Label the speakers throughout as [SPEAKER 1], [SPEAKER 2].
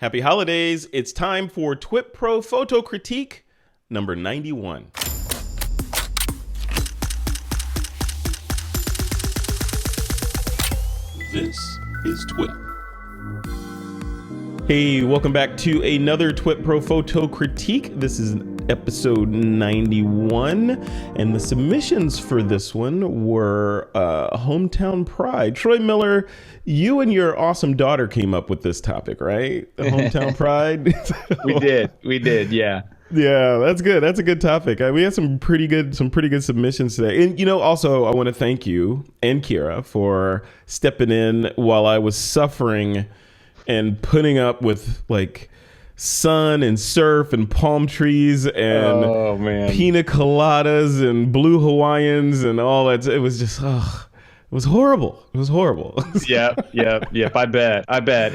[SPEAKER 1] Happy holidays. It's time for TWiP Pro Photo Critique number 91. This is TWiP. Hey, welcome back to another TWiP Pro Photo Critique. This is episode 91, and the submissions for this one were Hometown Pride. Troy Miller, you and your awesome daughter came up with this topic, right? Hometown Pride.
[SPEAKER 2] We did, yeah.
[SPEAKER 1] Yeah, that's good. That's a good topic. We had some pretty good submissions today. And also I want to thank you and Kira for stepping in while I was suffering and putting up with like sun and surf and palm trees and pina coladas and blue Hawaiians and all that. It was just, it was horrible. It was horrible.
[SPEAKER 2] Yep. I bet.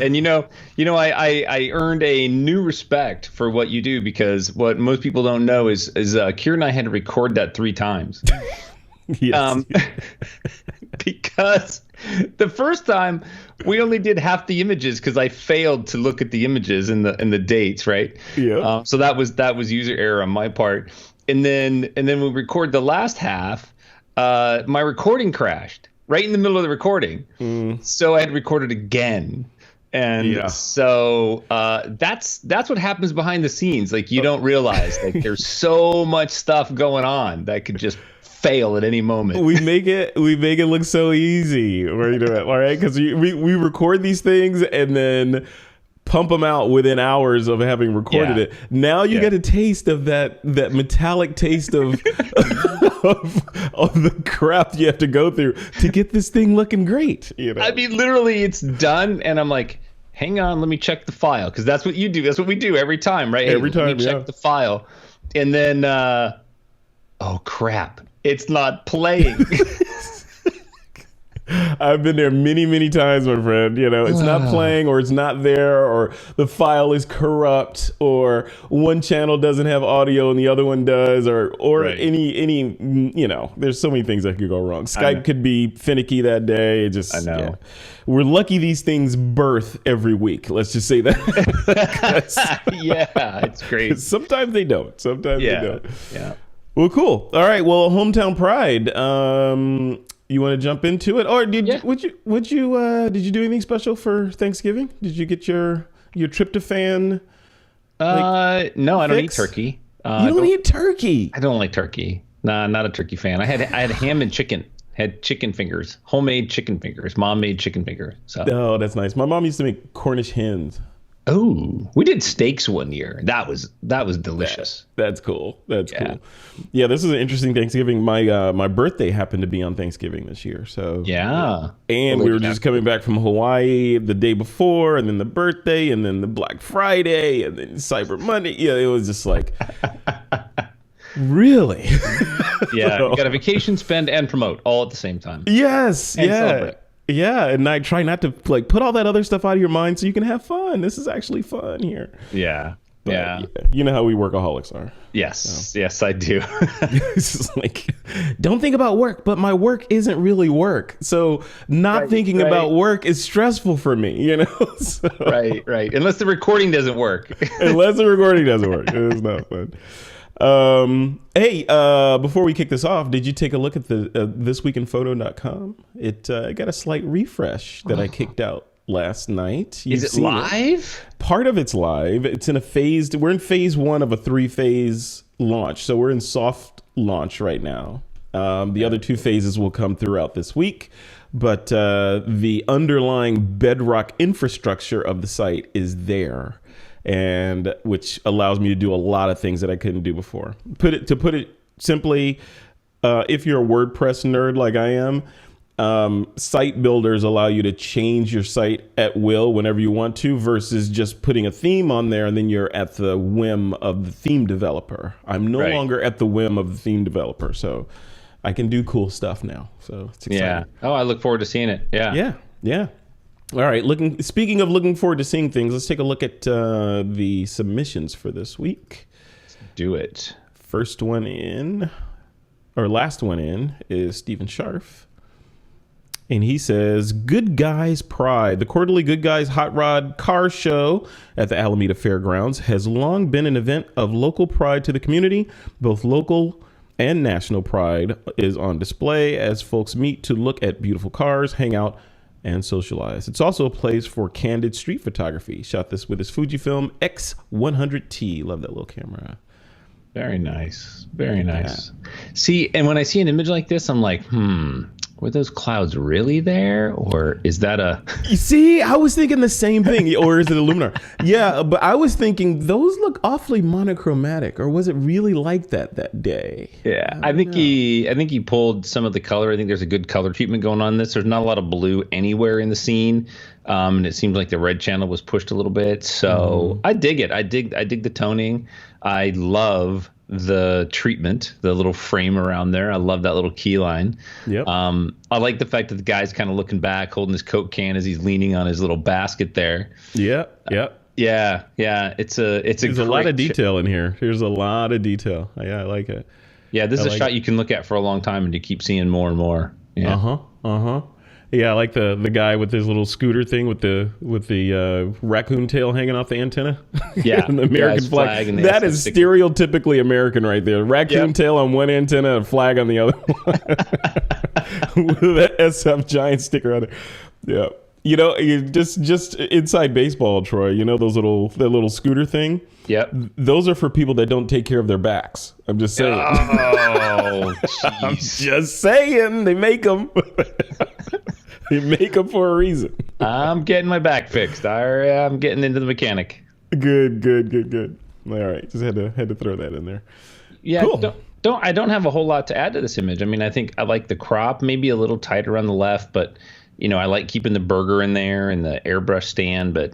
[SPEAKER 2] And I earned a new respect for what you do, because what most people don't know is Kira and I had to record that 3 times.
[SPEAKER 1] Yes.
[SPEAKER 2] Because the first time we only did half the images because I failed to look at the images and the dates, right?
[SPEAKER 1] Yeah.
[SPEAKER 2] So that was user error on my part. And then we record the last half. My recording crashed right in the middle of the recording. So I had to record it again. And so that's what happens behind the scenes. Like, you don't realize, like, there's so much stuff going on that could just fail at any moment.
[SPEAKER 1] We make it look so easy, all right? Because we record these things and then pump them out within hours of having recorded it. Now you get a taste of that metallic taste of of the crap you have to go through to get this thing looking great.
[SPEAKER 2] I mean, literally, it's done, and I'm like, hang on, let me check the file, because that's what you do. That's what we do every time, right?
[SPEAKER 1] Every time,
[SPEAKER 2] let me check the file, and then oh crap, it's not playing.
[SPEAKER 1] I've been there many, many times, my friend. It's not playing, or it's not there, or the file is corrupt, or one channel doesn't have audio and the other one does, or any there's so many things that could go wrong. Skype could be finicky that day. I know. Yeah. We're lucky these things birth every week. Let's just say that.
[SPEAKER 2] Yeah, it's great.
[SPEAKER 1] Sometimes they don't. They don't.
[SPEAKER 2] Yeah.
[SPEAKER 1] Well, cool. All right. Well, Hometown Pride. You want to jump into it, or did you do anything special for Thanksgiving? Did you get your tryptophan?
[SPEAKER 2] No, I don't eat turkey.
[SPEAKER 1] You don't eat turkey?
[SPEAKER 2] I don't like turkey. Nah, not a turkey fan. I had ham and chicken. Had chicken fingers, homemade chicken fingers. Mom made chicken fingers. So.
[SPEAKER 1] Oh, that's nice. My mom used to make Cornish hens.
[SPEAKER 2] Oh, we did steaks one year. That was delicious.
[SPEAKER 1] That's cool. That's cool. Yeah, this is an interesting Thanksgiving. My birthday happened to be on Thanksgiving this year. So and we were just coming back from Hawaii the day before, and then the birthday, and then the Black Friday, and then Cyber Monday. Yeah, it was just like really.
[SPEAKER 2] Yeah, you got a vacation, spend, and promote all at the same time.
[SPEAKER 1] Yes.
[SPEAKER 2] And celebrate.
[SPEAKER 1] Yeah, and I try not to put all that other stuff out of your mind so you can have fun. This is actually fun here.
[SPEAKER 2] Yeah.
[SPEAKER 1] You know how we workaholics are.
[SPEAKER 2] Yes. So. Yes, I do.
[SPEAKER 1] It's just like, don't think about work, but my work isn't really work. So not thinking about work is stressful for me, So.
[SPEAKER 2] Right. Unless the recording doesn't work.
[SPEAKER 1] It is not fun. Hey, before we kick this off, did you take a look at the thisweekinphoto.com? It got a slight refresh that I kicked out last night.
[SPEAKER 2] Is it live?
[SPEAKER 1] Part of it's live. It's in we're in phase 1 of a 3-phase launch. So we're in soft launch right now. The other 2 phases will come throughout this week, but the underlying bedrock infrastructure of the site is there, and which allows me to do a lot of things that I couldn't do before. To put it simply, if you're a WordPress nerd like I am, site builders allow you to change your site at will whenever you want to, versus just putting a theme on there and then you're at the whim of the theme developer. I'm no longer at the whim of the theme developer, so I can do cool stuff now. So it's exciting.
[SPEAKER 2] Yeah. Oh, I look forward to seeing it.
[SPEAKER 1] Yeah. All right. Speaking of looking forward to seeing things, let's take a look at the submissions for this week.
[SPEAKER 2] Let's do it.
[SPEAKER 1] Last one in is Stephen Scharf. And he says, Good Guys Pride, the quarterly Good Guys Hot Rod Car Show at the Alameda Fairgrounds, has long been an event of local pride to the community. Both local and national pride is on display as folks meet to look at beautiful cars, hang out, and socialize. It's also a place for candid street photography. Shot this with his Fujifilm X100T. Love that little camera.
[SPEAKER 2] Very nice. Very nice. Yeah. See, and when I see an image like this, I'm like, were those clouds really there? Or is that a...
[SPEAKER 1] You see, I was thinking the same thing. Or is it a luminar? Yeah, but I was thinking those look awfully monochromatic. Or was it really like that day?
[SPEAKER 2] Yeah, I think he pulled some of the color. I think there's a good color treatment going on in this. There's not a lot of blue anywhere in the scene. And it seems like the red channel was pushed a little bit. So I dig it. I dig the toning. I love the treatment, the little frame around there. I love that little key line.
[SPEAKER 1] Yep.
[SPEAKER 2] I like the fact that the guy's kind of looking back, holding his Coke can as he's leaning on his little basket there.
[SPEAKER 1] Yeah.
[SPEAKER 2] Yeah. It's
[SPEAKER 1] There's a lot of detail in here. There's a lot of detail. Yeah, I like it.
[SPEAKER 2] Yeah, this is a shot you can look at for a long time and you keep seeing more and more. Yeah.
[SPEAKER 1] Yeah, I like the guy with his little scooter thing with the raccoon tail hanging off the antenna.
[SPEAKER 2] Yeah,
[SPEAKER 1] and the American flag. And that is stereotypically American right there. Raccoon tail on one antenna, and flag on the other one. With that SF Giant sticker on it. Yeah, you know, just inside baseball, Troy. You know that little scooter thing.
[SPEAKER 2] Yep.
[SPEAKER 1] Those are for people that don't take care of their backs. I'm just saying.
[SPEAKER 2] Oh,
[SPEAKER 1] I'm just saying. They make them. They make them for a reason.
[SPEAKER 2] I'm getting my back fixed. I'm getting into the mechanic.
[SPEAKER 1] Good. All right, just had to throw that in there.
[SPEAKER 2] Yeah,
[SPEAKER 1] cool.
[SPEAKER 2] I don't have a whole lot to add to this image. I mean, I think I like the crop, maybe a little tighter on the left, but you know, I like keeping the burger in there and the airbrush stand, but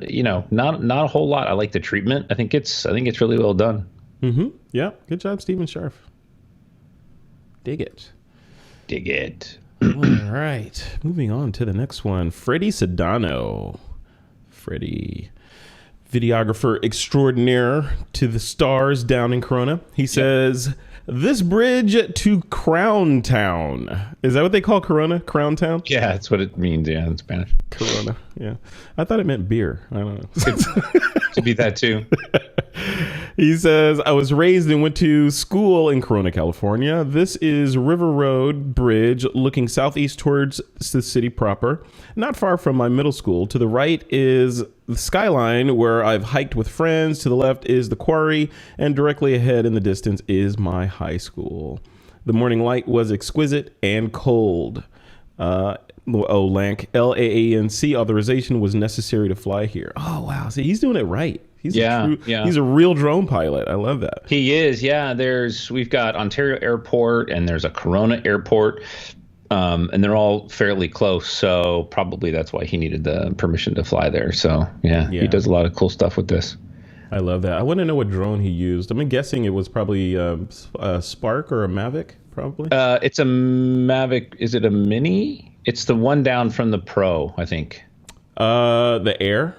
[SPEAKER 2] you know, not a whole lot. I like the treatment. I think it's really well done.
[SPEAKER 1] Yeah, good job, Stephen Scharf. Dig it. All right, moving on to the next one. Freddy Sedano. Freddy, videographer extraordinaire to the stars down in Corona. He says, This bridge to Crown Town. Is that what they call Corona? Crown Town?
[SPEAKER 2] Yeah, that's what it means, yeah, in Spanish.
[SPEAKER 1] Corona, yeah. I thought it meant beer. I don't know.
[SPEAKER 2] Could be that too.
[SPEAKER 1] He says, I was raised and went to school in Corona, California. This is River Road Bridge looking southeast towards the city proper, not far from my middle school. To the right is the skyline where I've hiked with friends. To the left is the quarry, and directly ahead in the distance is my high school. The morning light was exquisite and cold. LAANC authorization was necessary to fly here. Oh, wow. See, he's doing it right. He's a real drone pilot. I love that.
[SPEAKER 2] He is. Yeah. We've got Ontario Airport and there's a Corona Airport, and they're all fairly close. So probably that's why he needed the permission to fly there. So yeah, he does a lot of cool stuff with this.
[SPEAKER 1] I love that. I want to know what drone he used. I'm guessing it was probably a Spark or a Mavic, probably.
[SPEAKER 2] It's a Mavic. Is it a Mini? It's the one down from the Pro, I think.
[SPEAKER 1] The Air.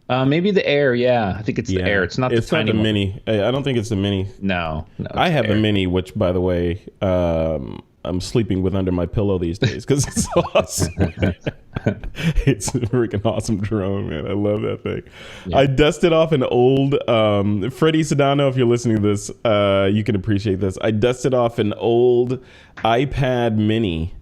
[SPEAKER 2] Maybe the Air, yeah. I think it's the Air. It's not the tiny one.
[SPEAKER 1] Mini. I don't think it's the Mini.
[SPEAKER 2] No.
[SPEAKER 1] I have a Mini, which, by the way, I'm sleeping with under my pillow these days because it's awesome. It's a freaking awesome drone, man. I love that thing. Yeah. I dusted off an old Freddy Sedano. If you're listening to this, you can appreciate this. I dusted off an old iPad Mini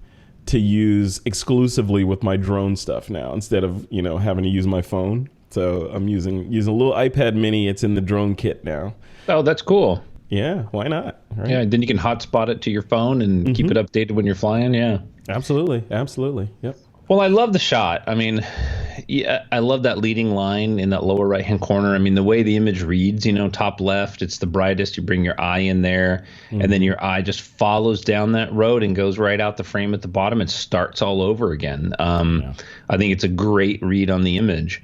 [SPEAKER 1] to use exclusively with my drone stuff now instead of having to use my phone. So I'm using a little iPad Mini. It's in the drone kit now.
[SPEAKER 2] Oh, that's cool.
[SPEAKER 1] Yeah, why not? Right?
[SPEAKER 2] Yeah, then you can hotspot it to your phone and keep it updated when you're flying. Yeah,
[SPEAKER 1] absolutely. Yep.
[SPEAKER 2] Well, I love the shot. I mean, yeah, I love that leading line in that lower right-hand corner. I mean, the way the image reads, top left, it's the brightest. You bring your eye in there, and then your eye just follows down that road and goes right out the frame at the bottom and starts all over again. I think it's a great read on the image.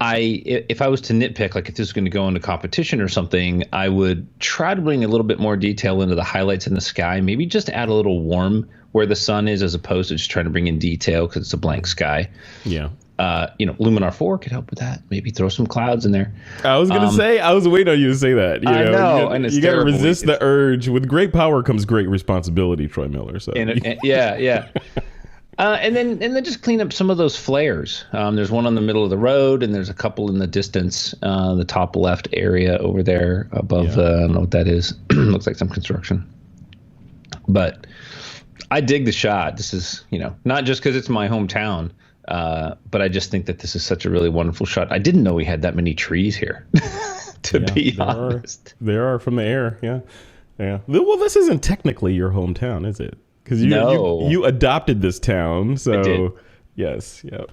[SPEAKER 2] If I was to nitpick, like if this was going to go into competition or something, I would try to bring a little bit more detail into the highlights in the sky. Maybe just add a little warm where the sun is, as opposed to just trying to bring in detail because it's a blank sky.
[SPEAKER 1] Yeah.
[SPEAKER 2] Luminar 4 could help with that. Maybe throw some clouds in there.
[SPEAKER 1] I was going to say, I was waiting on you to say that.
[SPEAKER 2] I know.
[SPEAKER 1] You got to resist the urge. With great power comes great responsibility, Troy Miller. So
[SPEAKER 2] yeah. And then just clean up some of those flares. There's one on the middle of the road, and there's a couple in the distance, the top left area over there above. I don't know what that is. Looks like some construction. But I dig the shot. This is, not just because it's my hometown, but I just think that this is such a really wonderful shot. I didn't know we had that many trees here, to be honest.
[SPEAKER 1] There are from the air, yeah. Well, this isn't technically your hometown, is it? Because you adopted this town, so
[SPEAKER 2] I did.
[SPEAKER 1] Yes, yeah.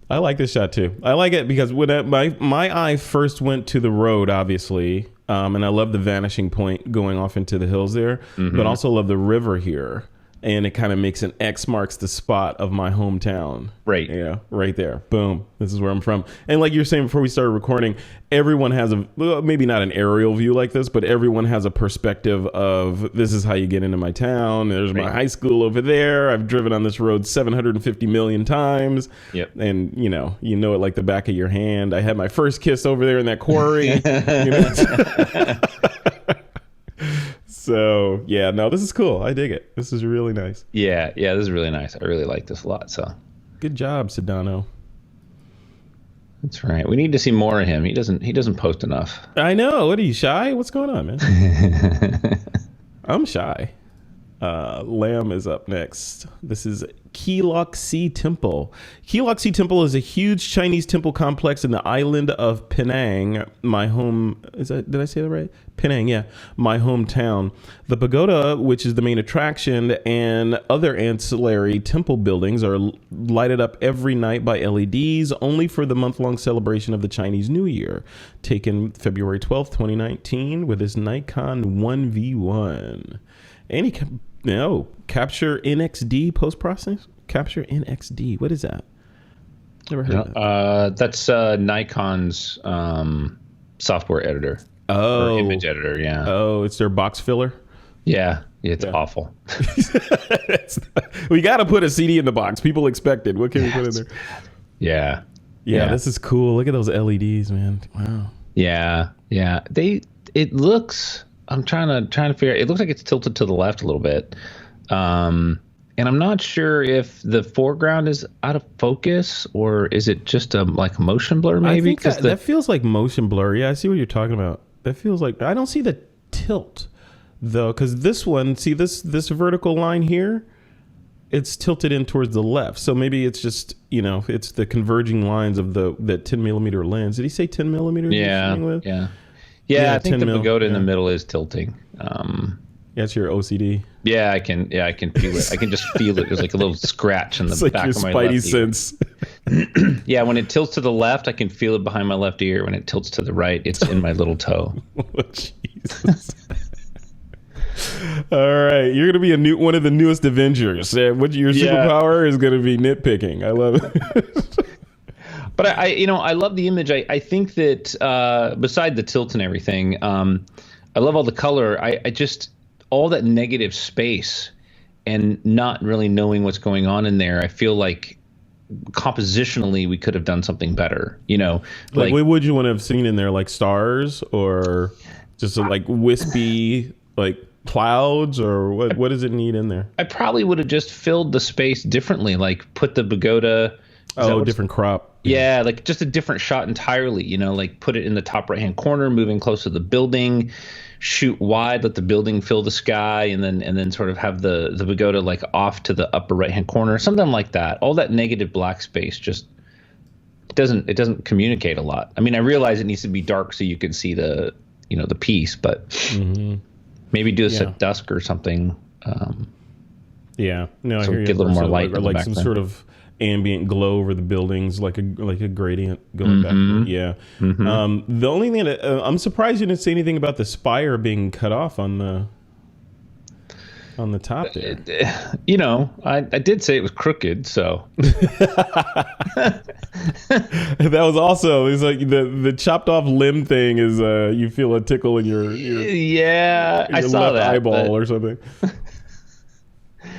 [SPEAKER 1] I like this shot too. I like it because when my eye first went to the road, obviously, and I love the vanishing point going off into the hills there, but also love the river here. And it kind of makes an X marks the spot of my hometown.
[SPEAKER 2] Right.
[SPEAKER 1] Yeah, right there. Boom. This is where I'm from. And like you're saying before we started recording, everyone has maybe not an aerial view like this, but everyone has a perspective of this is how you get into my town. There's my high school over there. I've driven on this road 750 million times.
[SPEAKER 2] Yep.
[SPEAKER 1] And, you know it like the back of your hand. I had my first kiss over there in that quarry. So, yeah, no, this is cool. I dig it. This is really nice.
[SPEAKER 2] Yeah, this is really nice. I really like this a lot. So,
[SPEAKER 1] good job, Sedano.
[SPEAKER 2] That's right. We need to see more of him. He doesn't post enough.
[SPEAKER 1] I know. What are you, shy? What's going on, man? I'm shy. Lamb is up next. This is Keloxi Temple. Keloxi Temple is a huge Chinese temple complex in the island of Penang. Did I say that right? Penang, yeah. My hometown. The pagoda, which is the main attraction, and other ancillary temple buildings are lighted up every night by LEDs, only for the month-long celebration of the Chinese New Year, taken February 12th, 2019, with this Nikon 1V1. Capture NXD post-processing? Capture NXD. What is that? Never heard of that.
[SPEAKER 2] That's Nikon's software editor.
[SPEAKER 1] Oh.
[SPEAKER 2] Or image editor, yeah.
[SPEAKER 1] Oh, it's their box filler?
[SPEAKER 2] Yeah, it's awful.
[SPEAKER 1] We got to put a CD in the box. People expect it. What can we put in there?
[SPEAKER 2] Yeah.
[SPEAKER 1] Yeah, this is cool. Look at those LEDs, man. Wow.
[SPEAKER 2] Yeah. It looks... I'm trying to figure. It looks like it's tilted to the left a little bit, and I'm not sure if the foreground is out of focus or is it just a motion blur. Maybe
[SPEAKER 1] I think that feels like motion blur. Yeah, I see what you're talking about. That feels like I don't see the tilt though, because this one, see this vertical line here, it's tilted in towards the left. So maybe it's just it's the converging lines of that 10 millimeter lens. Did he say 10 millimeter?
[SPEAKER 2] Yeah, I think the pagoda in the middle is tilting.
[SPEAKER 1] That's your OCD.
[SPEAKER 2] Yeah, I can feel it. I can just feel it. There's like a little scratch in the back of my left ear. It's like your spidey sense. Yeah, when it tilts to the left, I can feel it behind my left ear. When it tilts to the right, it's in my little toe.
[SPEAKER 1] Oh, Jesus. All right, you're gonna be one of the newest Avengers. What your superpower is gonna be nitpicking. I love it.
[SPEAKER 2] But I love the image. I think that beside the tilt and everything, I love all the color. I just all that negative space and not really knowing what's going on in there. I feel like compositionally we could have done something better.
[SPEAKER 1] Like what would you want to have seen in there? Like stars or just like wispy like clouds, or what does it need in there?
[SPEAKER 2] I probably would have just filled the space differently. Like put the pagoda.
[SPEAKER 1] Different crop.
[SPEAKER 2] Yeah, like just a different shot entirely, like put it in the top right-hand corner, moving close to the building, shoot wide, let the building fill the sky, and then sort of have the pagoda like off to the upper right-hand corner, something like that. All that negative black space just it doesn't communicate a lot. I mean, I realize it needs to be dark so you can see the piece, but maybe do this at dusk or something.
[SPEAKER 1] I hear you.
[SPEAKER 2] Get a little more light,
[SPEAKER 1] or like some sort of ambient glow over the buildings, like a gradient going back. Yeah. The only thing that I'm surprised you didn't say anything about the spire being cut off on the top there.
[SPEAKER 2] I did say it was crooked, so
[SPEAKER 1] that was also it's like the chopped off limb thing is you feel a tickle in your
[SPEAKER 2] I saw that
[SPEAKER 1] eyeball or something.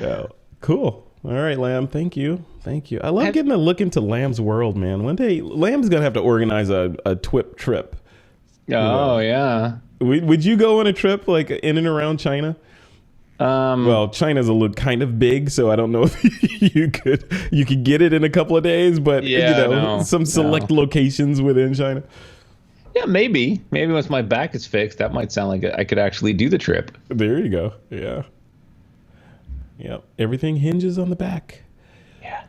[SPEAKER 1] Yeah, cool. All right, Lamb. Thank you. I love getting a look into Lamb's world, man. One day, Lamb's gonna have to organize a TWiP trip.
[SPEAKER 2] Oh yeah.
[SPEAKER 1] Would you go on a trip like in and around China? Well, China's a little kind of big, so I don't know if you could get it in a couple of days, but some select locations within China.
[SPEAKER 2] Yeah, maybe once my back is fixed, that might sound like I could actually do the trip.
[SPEAKER 1] There you go. Yeah. Yep. Everything hinges on the back.
[SPEAKER 2] Yeah.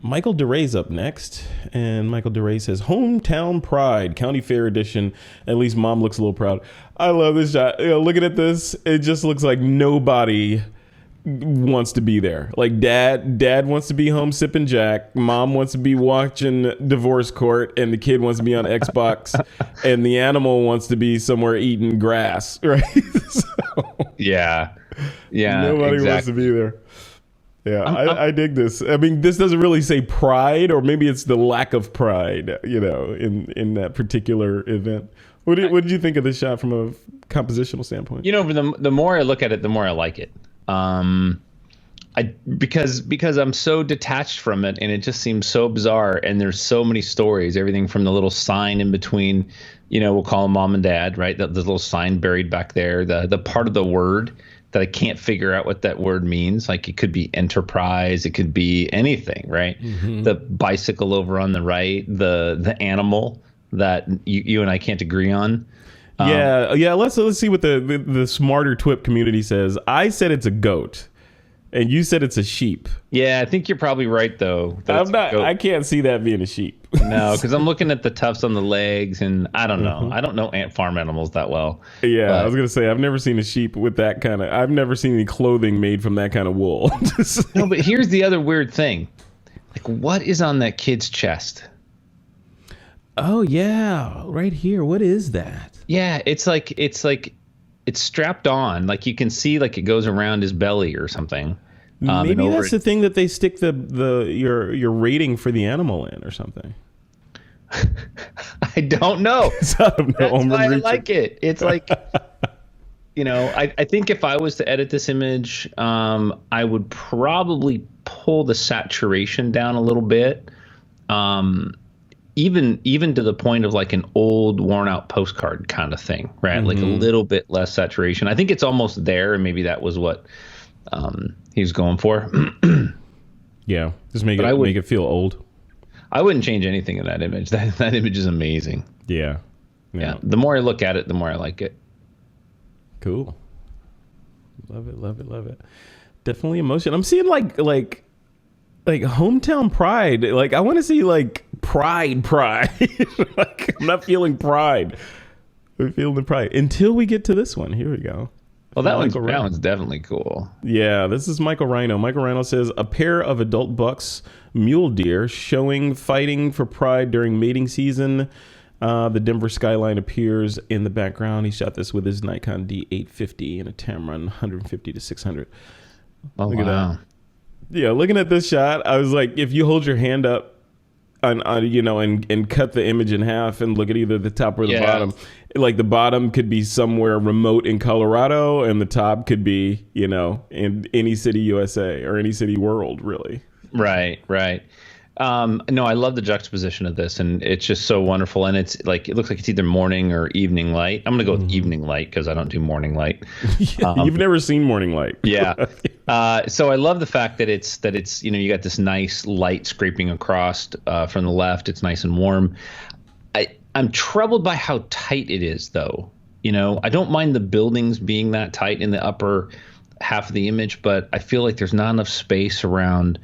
[SPEAKER 1] Michael DeRay's up next, and Michael DeRay says, "Hometown Pride, County Fair Edition. At least Mom looks a little proud." I love this shot. Looking at this, it just looks like nobody wants to be there. Like dad wants to be home sipping Jack. Mom wants to be watching Divorce Court, and the kid wants to be on Xbox, and the animal wants to be somewhere eating grass. Right?
[SPEAKER 2] Yeah.
[SPEAKER 1] Nobody wants to be there. Yeah, I dig this. I mean, this doesn't really say pride, or maybe it's the lack of pride, in that particular event. What did you think of this shot from a compositional standpoint?
[SPEAKER 2] The more I look at it, the more I like it. Because I'm so detached from it, and it just seems so bizarre, and there's so many stories, everything from the little sign in between, we'll call them Mom and Dad, right? The little sign buried back there, the part of the word that I can't figure out what that word means. Like, it could be enterprise, it could be anything, right? Mm-hmm. The bicycle over on the right, the animal that you and I can't agree on.
[SPEAKER 1] Yeah. Let's see what the smarter TWiP community says. I said it's a goat, and you said it's a sheep.
[SPEAKER 2] Yeah, I think you're probably right though.
[SPEAKER 1] I can't see that being a sheep.
[SPEAKER 2] No, because I'm looking at the tufts on the legs, and I don't know. Mm-hmm. I don't know farm animals that well.
[SPEAKER 1] Yeah, I was gonna say I've never seen a sheep with that kind of. I've never seen any clothing made from that kind of wool.
[SPEAKER 2] No, but here's the other weird thing. Like, what is on that kid's chest?
[SPEAKER 1] Oh yeah, right here. What is that?
[SPEAKER 2] Yeah, it's strapped on. Like, you can see, like, it goes around his belly or something.
[SPEAKER 1] Maybe that's the thing that they stick your rating for the animal in or something.
[SPEAKER 2] I don't know. That's why I like it. It's like, I think if I was to edit this image, I would probably pull the saturation down a little bit. Even to the point of like an old worn out postcard kind of thing, right? Mm-hmm. Like a little bit less saturation. I think it's almost there, and maybe that was what he was going for.
[SPEAKER 1] Yeah, just make it feel old.
[SPEAKER 2] I wouldn't change anything in that image. That image is amazing.
[SPEAKER 1] Yeah.
[SPEAKER 2] The more I look at it, the more I like it.
[SPEAKER 1] Cool. Love it. Definitely emotion. I'm seeing like hometown pride. Like, I want to see like pride. Like, I'm not feeling pride. I'm feeling the pride until we get to this one. Here we go.
[SPEAKER 2] Well, that one's definitely cool.
[SPEAKER 1] Yeah, this is Michael Rhino. Michael Rhino says, a pair of adult bucks, mule deer, fighting for pride during mating season. The Denver skyline appears in the background. He shot this with his Nikon D850 and a Tamron 150 to 600.
[SPEAKER 2] Oh, look at that.
[SPEAKER 1] Yeah, looking at this shot, I was like, if you hold your hand up and cut the image in half and look at either the top or the bottom, like the bottom could be somewhere remote in Colorado, and the top could be, in any city USA or any city world, really.
[SPEAKER 2] Right. No, I love the juxtaposition of this, and it's just so wonderful. And it's like, it looks like it's either morning or evening light. I'm going to go with evening light because I don't do morning light.
[SPEAKER 1] You've never seen morning light.
[SPEAKER 2] Yeah. So I love the fact that it's you got this nice light scraping across from the left. It's nice and warm. I'm troubled by how tight it is, though. I don't mind the buildings being that tight in the upper half of the image, but I feel like there's not enough space around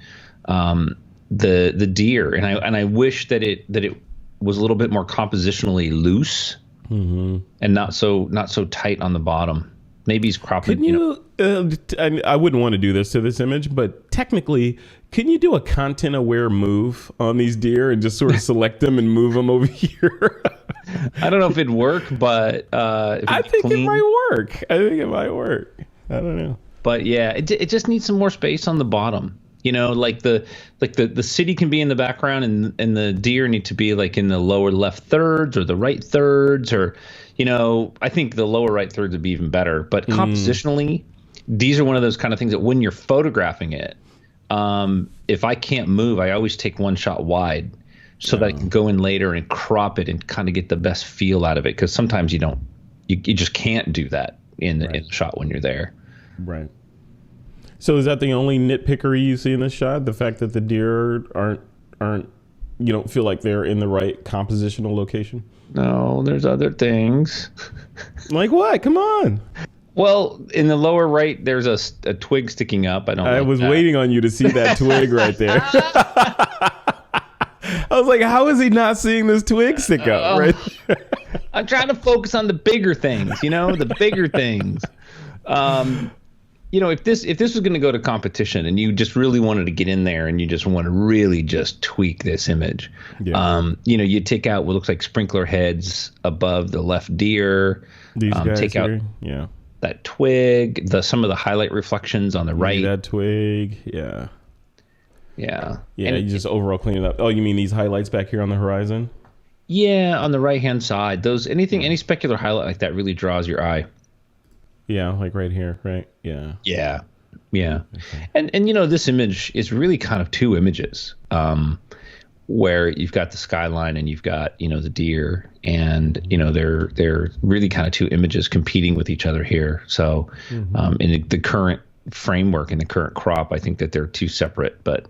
[SPEAKER 2] the deer, and I wish that it was a little bit more compositionally loose, mm-hmm. and not so tight on the bottom. Maybe he's cropping.
[SPEAKER 1] I wouldn't want to do this to this image, but technically, can you do a content-aware move on these deer and just sort of select them and move them over here?
[SPEAKER 2] I don't know if it'd work, but
[SPEAKER 1] I think it might work. I don't know.
[SPEAKER 2] But yeah, it just needs some more space on the bottom. Like the city can be in the background, and the deer need to be like in the lower left thirds or the right thirds, or I think the lower right thirds would be even better. But compositionally, these are one of those kind of things that when you're photographing it, if I can't move, I always take one shot wide so that I can go in later and crop it and kind of get the best feel out of it. Because sometimes you just can't do that in the shot when you're there.
[SPEAKER 1] Right. So is that the only nitpickery you see in this shot? The fact that the deer aren't you don't feel like they're in the right compositional location?
[SPEAKER 2] No, there's other things.
[SPEAKER 1] Like what? Come on.
[SPEAKER 2] Well, in the lower right, there's a twig sticking up. I
[SPEAKER 1] was waiting on you to see that twig right there. I was like, how is he not seeing this twig stick up? Right.
[SPEAKER 2] I'm trying to focus on the bigger things, the bigger things. If this was going to go to competition and you just really wanted to get in there and you just want to really just tweak this image, you take out what looks like sprinkler heads above the left deer.
[SPEAKER 1] These guys
[SPEAKER 2] take out that twig, some of the highlight reflections on the right.
[SPEAKER 1] That twig, yeah.
[SPEAKER 2] Yeah.
[SPEAKER 1] And you just overall clean it up. Oh, you mean these highlights back here on the horizon?
[SPEAKER 2] Yeah, on the right-hand side. Any specular highlight like that really draws your eye.
[SPEAKER 1] Yeah, like right here, right? Yeah.
[SPEAKER 2] Yeah. Yeah. Okay. And this image is really kind of two images. Where you've got the skyline and you've got, the deer, and they're really kind of two images competing with each other here. So in the current framework, in the current crop, I think that they're two separate, but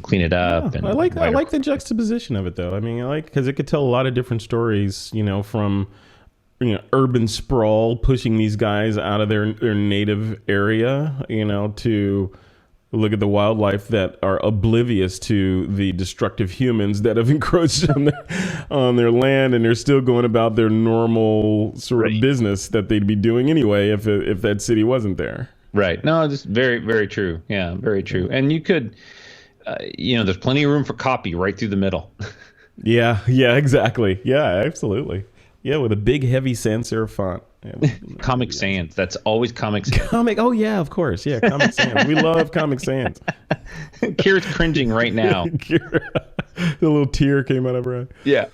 [SPEAKER 2] clean it up.
[SPEAKER 1] Yeah, and I like the juxtaposition of it, though. I mean, because it could tell a lot of different stories, from urban sprawl pushing these guys out of their native area, to look at the wildlife that are oblivious to the destructive humans that have encroached on their land, and they're still going about their normal sort of business that they'd be doing anyway if that city wasn't there. Right.
[SPEAKER 2] No, it's very, very true. Yeah, very true. And you could, there's plenty of room for copy right through the middle.
[SPEAKER 1] Yeah, exactly. Yeah, absolutely. Yeah, with a big, heavy sans serif font.
[SPEAKER 2] Comic Sans. That's always Comic Sans.
[SPEAKER 1] Oh, yeah, of course. Yeah, Comic Sans. We love Comic Sans.
[SPEAKER 2] Kira's cringing right now.
[SPEAKER 1] The little tear came out of her eye.
[SPEAKER 2] Yeah.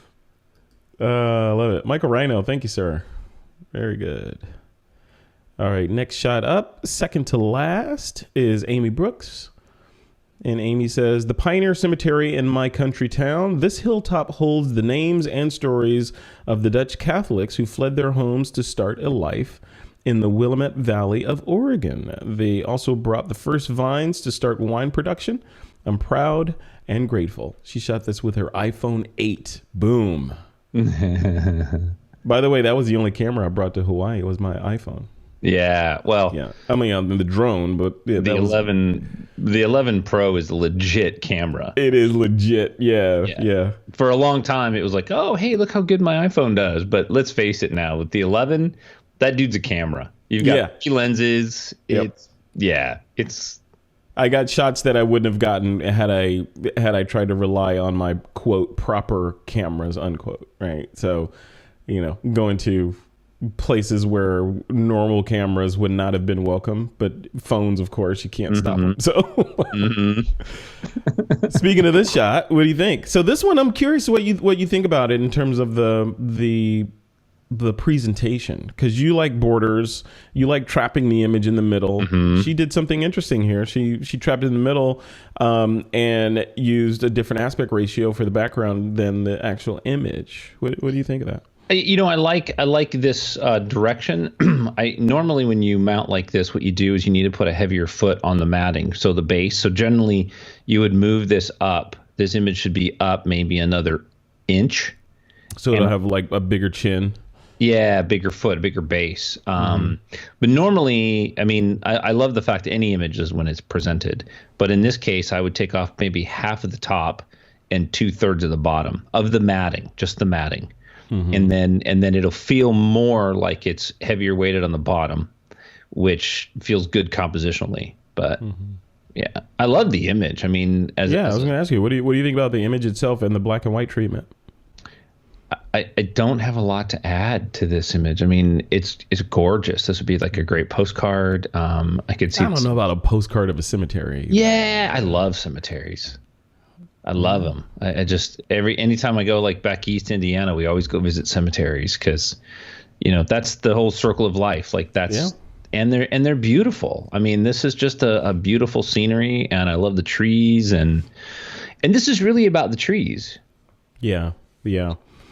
[SPEAKER 1] I love it. Michael Rhino, thank you, sir. Very good. All right, next shot up, second to last, is Amy Brooks. And Amy says, the Pioneer Cemetery in my country town, this hilltop holds the names and stories of the Dutch Catholics who fled their homes to start a life in the Willamette Valley of Oregon. They also brought the first vines to start wine production. I'm proud and grateful. She shot this with her iPhone 8. Boom. By the way, that was the only camera I brought to Hawaii. It was my iPhone.
[SPEAKER 2] Yeah, well,
[SPEAKER 1] yeah. I mean, the drone, but yeah,
[SPEAKER 2] the 11 Pro is a legit camera.
[SPEAKER 1] It is legit. Yeah.
[SPEAKER 2] For a long time, it was like, oh, hey, look how good my iPhone does. But let's face it now, with the 11, that dude's a camera. You've got lenses. It's.
[SPEAKER 1] I got shots that I wouldn't have gotten had I tried to rely on my quote proper cameras unquote. Right. So, going to places where normal cameras would not have been welcome, but phones, of course, you can't stop them. So speaking of this shot, what do you think? So this one, I'm curious what you think about it in terms of the presentation, because you like borders, you like trapping the image in the middle. She did something interesting here. She trapped it in the middle and used a different aspect ratio for the background than the actual image. What do you think of that?
[SPEAKER 2] I like this direction. Normally when you mount like this, what you do is you need to put a heavier foot on the matting, so the base. So generally, you would move this up. This image should be up maybe another inch.
[SPEAKER 1] So it'll have like a bigger chin.
[SPEAKER 2] Yeah, bigger foot, bigger base. But normally, I mean, I love the fact that any image is when it's presented. But in this case, I would take off maybe half of the top and 2/3 of the bottom of the matting, just the matting. And then it'll feel more like it's heavier weighted on the bottom, which feels good compositionally. But yeah, I love the image. I mean, I was
[SPEAKER 1] going to ask you, what do you think about the image itself and the black and white treatment?
[SPEAKER 2] I don't have a lot to add to this image. I mean, it's gorgeous. This would be like a great postcard. I don't
[SPEAKER 1] know about a postcard of a cemetery.
[SPEAKER 2] Yeah, I love cemeteries. I love them. I just anytime I go like back east Indiana, we always go visit cemeteries because, that's the whole circle of life. Like that's and they're beautiful. I mean, this is just a beautiful scenery, and I love the trees, and this is really about the trees.
[SPEAKER 1] Yeah.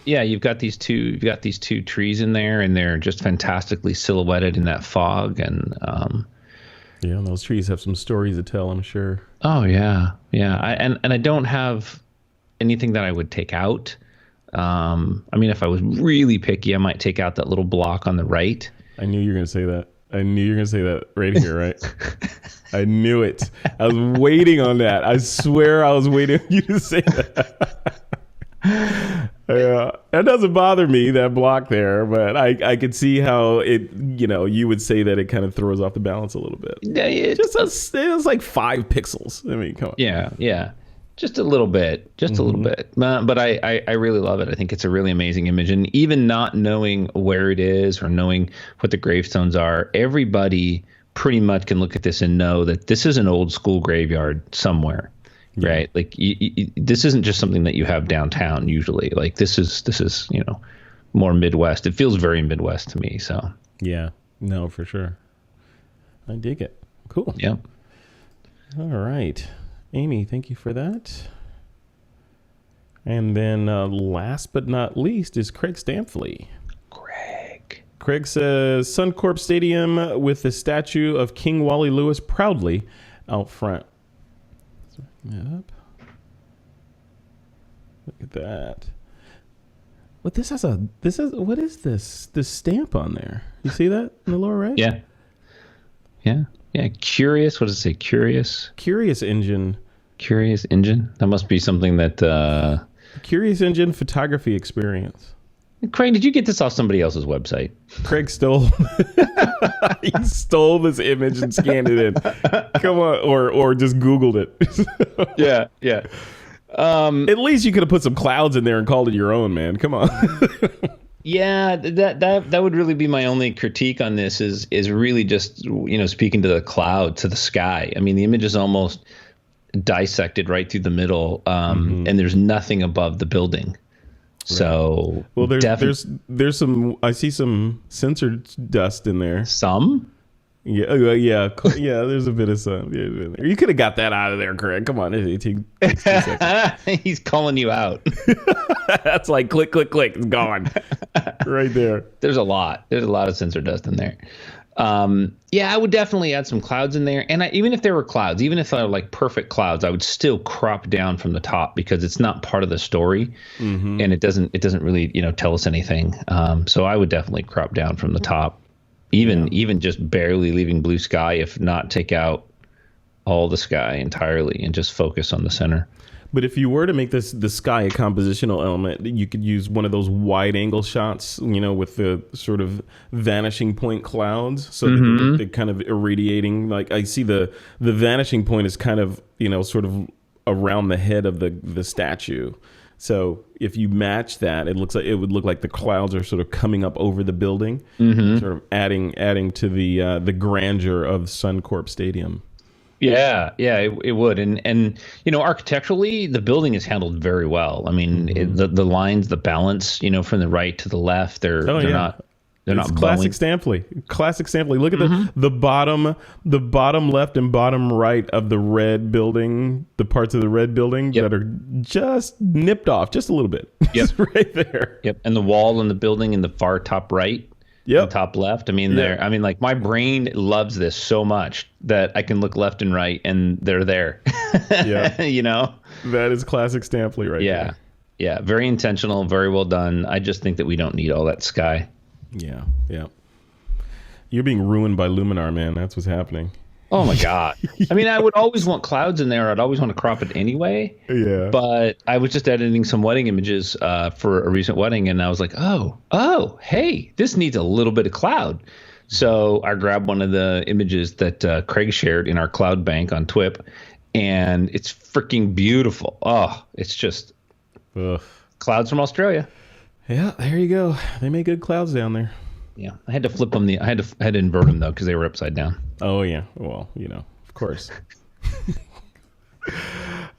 [SPEAKER 2] You've got these two trees in there, and they're just fantastically silhouetted in that fog, and
[SPEAKER 1] Yeah, those trees have some stories to tell, I'm sure.
[SPEAKER 2] Oh yeah, yeah. And I don't have anything that I would take out. I mean, if I was really picky, I might take out that little block on the right.
[SPEAKER 1] I knew you were going to say that. I knew you were going to say that right here, right? I knew it. I was waiting on that. I swear I was waiting on you to say that. Yeah, that doesn't bother me, that block there, but I could see how it, you would say that it kind of throws off the balance a little bit.
[SPEAKER 2] Yeah,
[SPEAKER 1] it was like 5 pixels. I mean, come on.
[SPEAKER 2] Yeah. Just a little bit, a little bit. But I really love it. I think it's a really amazing image. And even not knowing where it is or knowing what the gravestones are, everybody pretty much can look at this and know that this is an old school graveyard somewhere, right? Like this isn't just something that you have downtown usually. Like this is more Midwest. It feels very Midwest to me. So
[SPEAKER 1] yeah, no, for sure. I dig it. Cool.
[SPEAKER 2] Yeah.
[SPEAKER 1] All right. Amy, thank you for that. And then last but not least is Craig Stamfley. Craig says, Suncorp Stadium with the statue of King Wally Lewis proudly out front. Let's bring that up. Look at that. What what is this? This stamp on there. You see that in the lower right?
[SPEAKER 2] Yeah. Curious. What does it say? Curious
[SPEAKER 1] Engine.
[SPEAKER 2] Curious Engine. That must be something that.
[SPEAKER 1] Curious Engine photography experience.
[SPEAKER 2] Craig, did you get this off somebody else's website?
[SPEAKER 1] Craig stole. He stole this image and scanned it in. Come on, or just Googled it.
[SPEAKER 2] Yeah.
[SPEAKER 1] At least you could have put some clouds in there and called it your own, man. Come on.
[SPEAKER 2] Yeah, that would really be my only critique on this is really just speaking to the cloud, to the sky. I mean, the image is almost dissected right through the middle, and there's nothing above the building. Right. So there's some. I see some censored dust in there. Some.
[SPEAKER 1] Yeah. There's a bit of some. Yeah, you could have got that out of there, Craig. Come on, it takes 2 seconds.
[SPEAKER 2] He's calling you out.
[SPEAKER 1] That's like click, click, click. It's gone. Right there.
[SPEAKER 2] There's a lot of censored dust in there. I would definitely add some clouds in there. And even if there were clouds, even if they're like perfect clouds, I would still crop down from the top because it's not part of the story, and it doesn't really tell us anything. So I would definitely crop down from the top, even just barely leaving blue sky, if not take out all the sky entirely and just focus on the center.
[SPEAKER 1] But if you were to make the sky a compositional element, you could use one of those wide angle shots, with the sort of vanishing point clouds. So they're kind of irradiating. Like I see the vanishing point is kind of, sort of around the head of the statue. So if you match that, it would look like the clouds are sort of coming up over the building, sort of adding to the grandeur of Suncorp Stadium.
[SPEAKER 2] Yeah, it would. And architecturally, the building is handled very well. I mean, the lines, the balance, from the right to the left, they're not
[SPEAKER 1] classic Stamfley. Classic Stamfley. Look at the bottom left and bottom right of the red building, the parts of the red building that are just nipped off just a little bit.
[SPEAKER 2] Yep.
[SPEAKER 1] Right there.
[SPEAKER 2] Yep. And the wall in the building in the far top right.
[SPEAKER 1] Yep.
[SPEAKER 2] Top left. I mean, like my brain loves this so much that I can look left and right and they're there. Yeah.
[SPEAKER 1] That is classic Stamfley right there.
[SPEAKER 2] Yeah. Very intentional. Very well done. I just think that we don't need all that sky.
[SPEAKER 1] Yeah. You're being ruined by Luminar, man. That's what's happening.
[SPEAKER 2] Oh my God. I mean, I would always want clouds in there. I'd always want to crop it anyway.
[SPEAKER 1] Yeah.
[SPEAKER 2] But I was just editing some wedding images for a recent wedding, and I was like, oh, hey, this needs a little bit of cloud. So I grabbed one of the images that Craig shared in our cloud bank on TWiP, and it's freaking beautiful. Oh, it's just clouds from Australia.
[SPEAKER 1] Yeah, there you go. They make good clouds down there.
[SPEAKER 2] Yeah, I had to flip them. I had to invert them though because they were upside down.
[SPEAKER 1] Oh yeah, well, of course.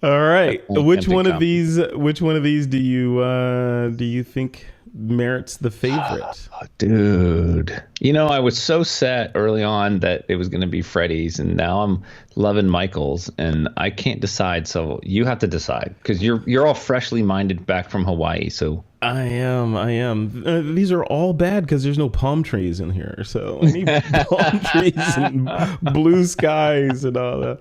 [SPEAKER 1] All right, which one of these do you think merits the favorite.
[SPEAKER 2] Oh, dude. I was so set early on that it was going to be Freddy's, and now I'm loving Michael's, and I can't decide. So you have to decide, because you're all freshly minded back from Hawaii. So
[SPEAKER 1] I am. These are all bad because there's no palm trees in here. So I need palm trees and blue skies and all that.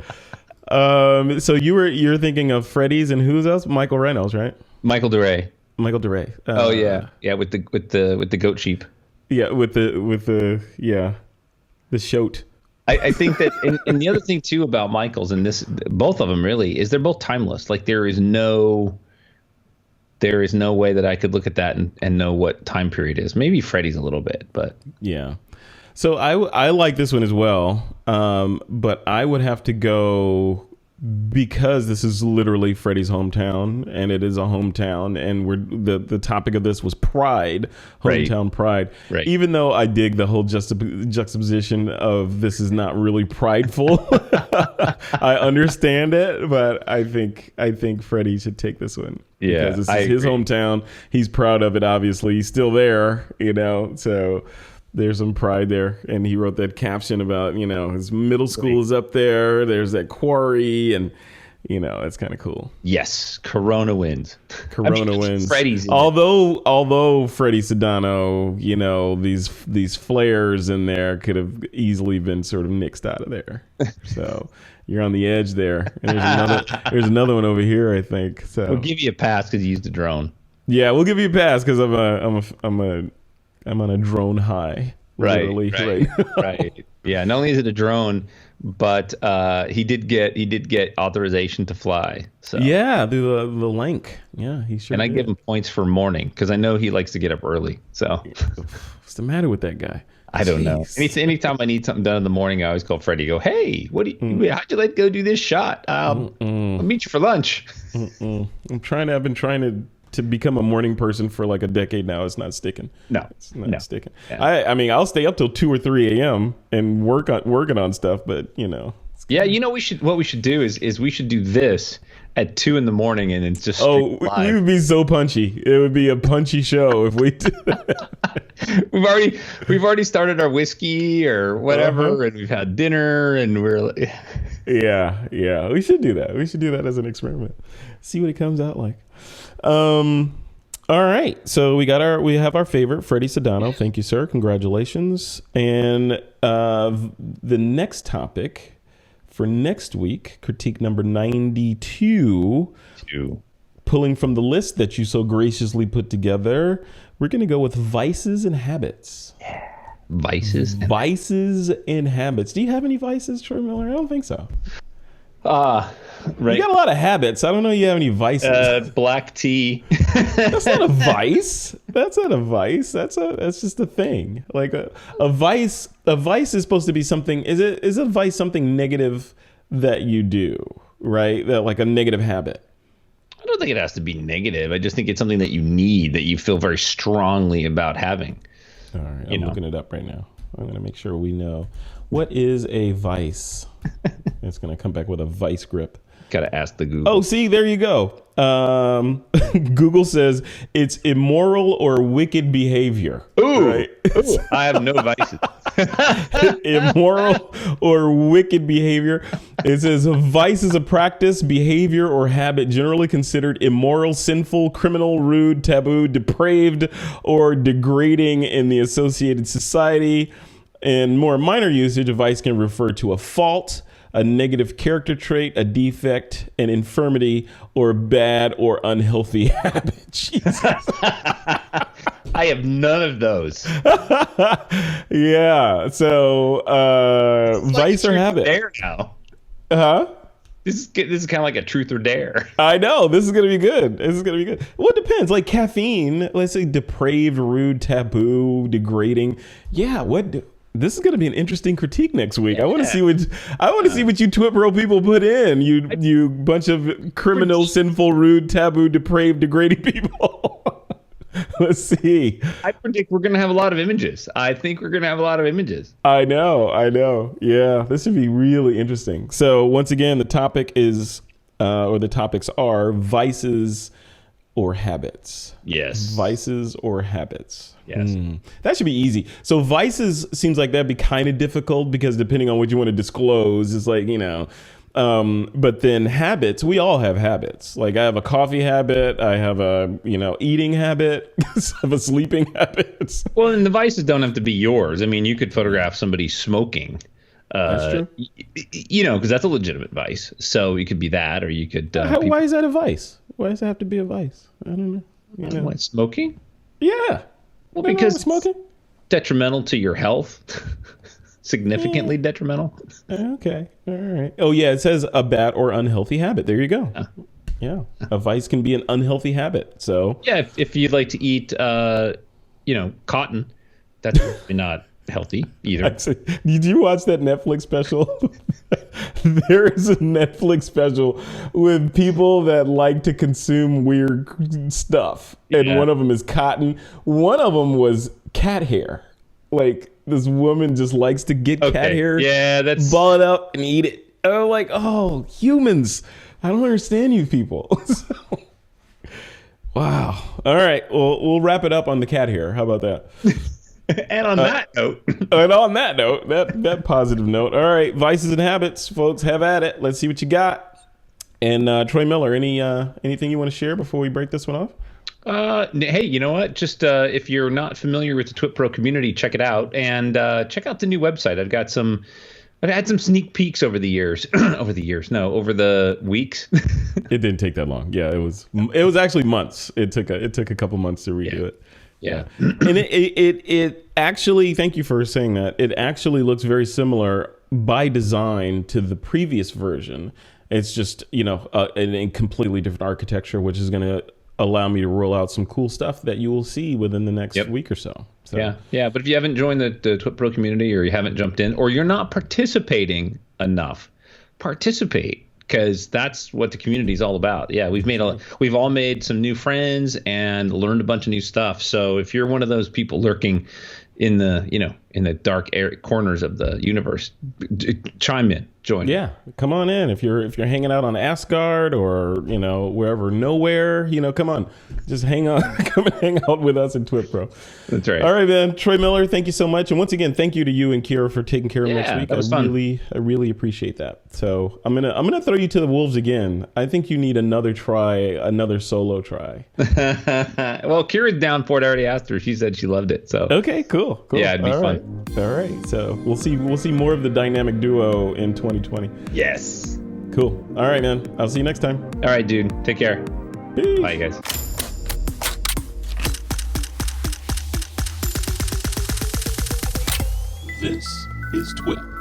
[SPEAKER 1] So you're thinking of Freddy's and who's else? Michael Reynolds, right?
[SPEAKER 2] Michael DeRay.
[SPEAKER 1] Oh
[SPEAKER 2] yeah, with the goat sheep.
[SPEAKER 1] Yeah, with the shoat.
[SPEAKER 2] I think that, and the other thing too about Michael's, and this, both of them really, is they're both timeless. Like there is no way that I could look at that and know what time period it is. Maybe Freddy's a little bit, but
[SPEAKER 1] yeah. So I like this one as well, but I would have to go, because this is literally Freddy's hometown, and it is a hometown, and the topic of this was pride, hometown pride. Right. Even though I dig the whole juxtaposition of this is not really prideful, I understand it, but I think Freddy should take this one.
[SPEAKER 2] Yeah,
[SPEAKER 1] because this is his hometown. He's proud of it. Obviously, he's still there. So. There's some pride there. And he wrote that caption about, his middle school is up there. There's that quarry, and, it's kind of cool.
[SPEAKER 2] Yes. Corona wins.
[SPEAKER 1] Wins.
[SPEAKER 2] Freddy's.
[SPEAKER 1] Although Freddy Sedano, these flares in there could have easily been sort of nixed out of there. So you're on the edge there. And there's another one over here, I think. So
[SPEAKER 2] we'll give you a pass because you used a drone.
[SPEAKER 1] Yeah, we'll give you a pass because I'm on a drone high.
[SPEAKER 2] Right. Yeah. Not only is it a drone, but he did get authorization to fly. So
[SPEAKER 1] yeah, the link. Yeah, he sure.
[SPEAKER 2] And I
[SPEAKER 1] did.
[SPEAKER 2] give him points for morning because I know he likes to get up early. So
[SPEAKER 1] what's the matter with that guy?
[SPEAKER 2] I don't know. Anytime I need something done in the morning, I always call Freddy. Go, hey, how'd you like to go do this shot? I'll meet you for lunch.
[SPEAKER 1] I've been trying to become a morning person for like a decade now. It's not sticking. It's not sticking. Yeah. I mean, I'll stay up till 2 or 3 a.m. and working on stuff, but
[SPEAKER 2] Yeah, what we should do is we should do this at 2 a.m. and it's just
[SPEAKER 1] we would be so punchy. It would be a punchy show if we did that.
[SPEAKER 2] we've already started our whiskey or whatever, and we've had dinner, and we're
[SPEAKER 1] yeah. We should do that. We should do that as an experiment. See what it comes out like. All right. So we have our favorite, Freddy Sedano. Thank you, sir. Congratulations. And the next topic for next week, critique number 92, pulling from the list that you so graciously put together, we're going to go with vices and habits.
[SPEAKER 2] Yeah. Vices
[SPEAKER 1] and habits. Do you have any vices, Troy Miller? I don't think so.
[SPEAKER 2] Right.
[SPEAKER 1] You got a lot of habits. I don't know if you have any vices.
[SPEAKER 2] Black tea.
[SPEAKER 1] That's not a vice. That's just a thing. Like a vice is supposed to be something. Is a vice something negative that you do, right? That, like a negative habit.
[SPEAKER 2] I don't think it has to be negative. I just think it's something that you need, that you feel very strongly about having.
[SPEAKER 1] All right. I'm looking it up right now. I'm going to make sure we know. What is a vice? It's going to come back with a vice grip.
[SPEAKER 2] Got to ask the Google.
[SPEAKER 1] Oh, see, there you go. Google says it's immoral or wicked behavior.
[SPEAKER 2] Ooh,
[SPEAKER 1] right?
[SPEAKER 2] Ooh, I have no vices.
[SPEAKER 1] Immoral or wicked behavior. It says a vice is a practice, behavior, or habit generally considered immoral, sinful, criminal, rude, taboo, depraved, or degrading in the associated society. In more minor usage, a vice can refer to a fault, a negative character trait, a defect, an infirmity, or bad or unhealthy habit. Jesus.
[SPEAKER 2] I have none of those.
[SPEAKER 1] Yeah. So, vice or habit?
[SPEAKER 2] Dare now.
[SPEAKER 1] Huh?
[SPEAKER 2] This is kind of like a truth or dare.
[SPEAKER 1] I know. This is going to be good. Well, it depends. Like caffeine, let's say depraved, rude, taboo, degrading. Yeah. This is going to be an interesting critique next week. Yeah. I want to see what you TWiP Pro people put in. You bunch of criminal, sinful, rude, taboo, depraved, degrading people. Let's see.
[SPEAKER 2] I predict we're going to have a lot of images. I think we're going to have a lot of images.
[SPEAKER 1] I know. Yeah, this should be really interesting. So once again, the topic is, or the topics are vices or habits?
[SPEAKER 2] Yes.
[SPEAKER 1] Vices or habits?
[SPEAKER 2] Yes.
[SPEAKER 1] That should be easy. So vices seems like that'd be kind of difficult because depending on what you want to disclose, it's like, but then habits, we all have habits. Like I have a coffee habit. I have a, eating habit. I have a sleeping habit.
[SPEAKER 2] Well, and the vices don't have to be yours. I mean, you could photograph somebody smoking.
[SPEAKER 1] That's true.
[SPEAKER 2] Because that's a legitimate vice. So it could be that, or you could.
[SPEAKER 1] Why is that a vice? Why does it have to be a vice? I don't know.
[SPEAKER 2] What, smoking?
[SPEAKER 1] Yeah.
[SPEAKER 2] Well, because
[SPEAKER 1] smoking
[SPEAKER 2] detrimental to your health. Significantly detrimental.
[SPEAKER 1] Okay. All right. Oh, yeah. It says a bad or unhealthy habit. There you go. Yeah. A vice can be an unhealthy habit. So
[SPEAKER 2] yeah, if you'd like to eat, cotton, that's probably not healthy either.
[SPEAKER 1] Did you watch that Netflix special? There is a Netflix special with people that like to consume weird stuff. And one of them is cotton. One of them was cat hair. Like this woman just likes to get cat hair, ball it up and eat it. And I'm like, oh, humans. I don't understand you people. Wow. All right. Well, we'll wrap it up on the cat hair. How about that?
[SPEAKER 2] And on that note,
[SPEAKER 1] that positive note. All right, vices and habits, folks, have at it. Let's see what you got. And Troy Miller, anything you want to share before we break this one off?
[SPEAKER 2] Hey, you know what? Just if you're not familiar with the TWiP Pro community, check it out and check out the new website. I've had some sneak peeks over the years. Over the weeks.
[SPEAKER 1] It didn't take that long. Yeah, it was actually months. It took a couple months to redo it.
[SPEAKER 2] Yeah.
[SPEAKER 1] And it actually, thank you for saying that. It actually looks very similar by design to the previous version. It's just, a completely different architecture, which is going to allow me to roll out some cool stuff that you will see within the next week or so.
[SPEAKER 2] Yeah. But if you haven't joined the TWiP Pro community, or you haven't jumped in, or you're not participating enough, participate. Because that's what the community is all about. Yeah, we've all made some new friends and learned a bunch of new stuff. So if you're one of those people lurking in the dark corners of the universe, chime in, join.
[SPEAKER 1] Yeah, come on in. If you're hanging out on Asgard or wherever, nowhere, come on, just hang on, come and hang out with us in TWiP Pro.
[SPEAKER 2] That's right.
[SPEAKER 1] All right, man. Troy Miller, thank you so much, and once again, thank you to you and Kira for taking care of next week.
[SPEAKER 2] That was fun.
[SPEAKER 1] I really appreciate that. So I'm gonna throw you to the wolves again. I think you need another solo try.
[SPEAKER 2] Well, Kira's down for it. I already asked her. She said she loved it. So
[SPEAKER 1] okay, cool.
[SPEAKER 2] Yeah, it'd be fun.
[SPEAKER 1] All right, so we'll see more of the dynamic duo in 2020.
[SPEAKER 2] Yes.
[SPEAKER 1] Cool. All right, man. I'll see you next time.
[SPEAKER 2] All right, dude. Take care.
[SPEAKER 1] Peace.
[SPEAKER 2] Bye, guys.
[SPEAKER 3] This is TWiP.